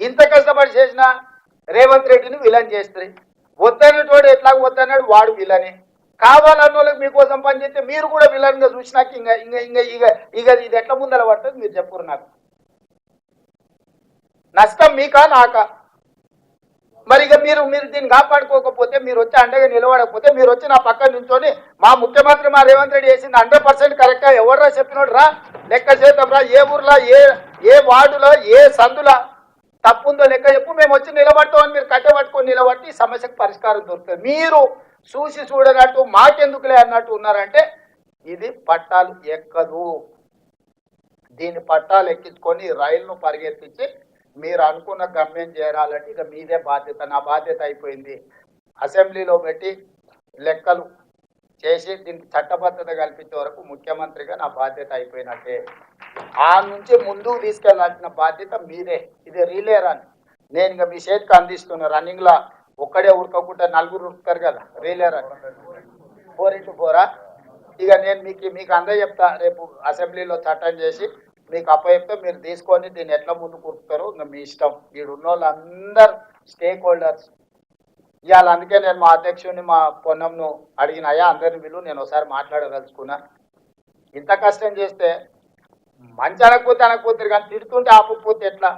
ఇంత కష్టపడి చేసిన రేవంత్ రెడ్డిని విలన్ చేస్తుంది. వద్దన్నటోడు ఎట్లా వద్దన్నాడు వాడు విలనే. కావాలన్న వాళ్ళకి మీకోసం పనిచేస్తే మీరు కూడా విలన్ గా చూసినాక ఇంకా ఇంకా ఇంకా ఇక ఇక ఇది ఎట్లా ముందర పడుతుంది మీరు చెప్పురు నాకు. నష్టం మీకా నాకా? మరి ఇక మీరు మీరు దీన్ని కాపాడుకోకపోతే, మీరు వచ్చి అండగా నిలబడకపోతే, మీరు వచ్చి నా పక్కన నుంచొని మా ముఖ్యమంత్రి మా రేవంత్ రెడ్డి చేసింది 100% కరెక్టా ఎవర్రా చెప్పినోడు రా లెక్క చేద్దాం రా, ఏ ఊర్లో ఏ వార్డులో ఏ సందులో తప్పుందో లెక్క చెప్పు, మేము వచ్చి నిలబడతామని మీరు కట్టబట్టుకొని నిలబడి ఈ సమస్యకు పరిష్కారం దొరుకుతుంది. మీరు చూసి చూడనట్టు మాకెందుకులే అన్నట్టు ఉన్నారంటే ఇది పట్టాలు ఎక్కదు. దీని పట్టాలు ఎక్కించుకొని రైలును పరిగెత్తించి మీరు అనుకున్న గమ్యం చేరాలంటే ఇక మీదే బాధ్యత. నా బాధ్యత అయిపోయింది. అసెంబ్లీలో పెట్టి లెక్కలు చేసి దీనికి చట్టబద్ధత కల్పించే వరకు ముఖ్యమంత్రిగా నా బాధ్యత అయిపోయినట్టే. ఆ నుంచి ముందుకు తీసుకెళ్లాల్సిన బాధ్యత మీదే. ఇది రీలే రన్. నేను ఇక మీ చేతికి అందిస్తున్నా. రన్నింగ్ లా ఒక్కడే ఉరకకుండా నలుగురు ఉరుకుతారు కదా, రీలే రన్ 4x4. ఇక నేను మీకు అందరూ చెప్తా, రేపు అసెంబ్లీలో చట్టం చేసి మీకు అప్పచెప్తే మీరు తీసుకొని దీన్ని ఎట్లా ముందు కూర్చుతారో ఇంకా మీ ఇష్టం. వీడున్న వాళ్ళందరూ స్టేక్ హోల్డర్స్. ఇవాళ అందుకే నేను మా అధ్యక్షుడిని మా పొన్నంను అడిగినాయా అందరిని వీళ్ళు నేను ఒకసారి మాట్లాడదలుచుకున్నా. ఇంత కష్టం చేస్తే మంచి అనకపోతే అనకపోతే కానీ తిడుతుంటే ఆపకపోతే ఎట్లా?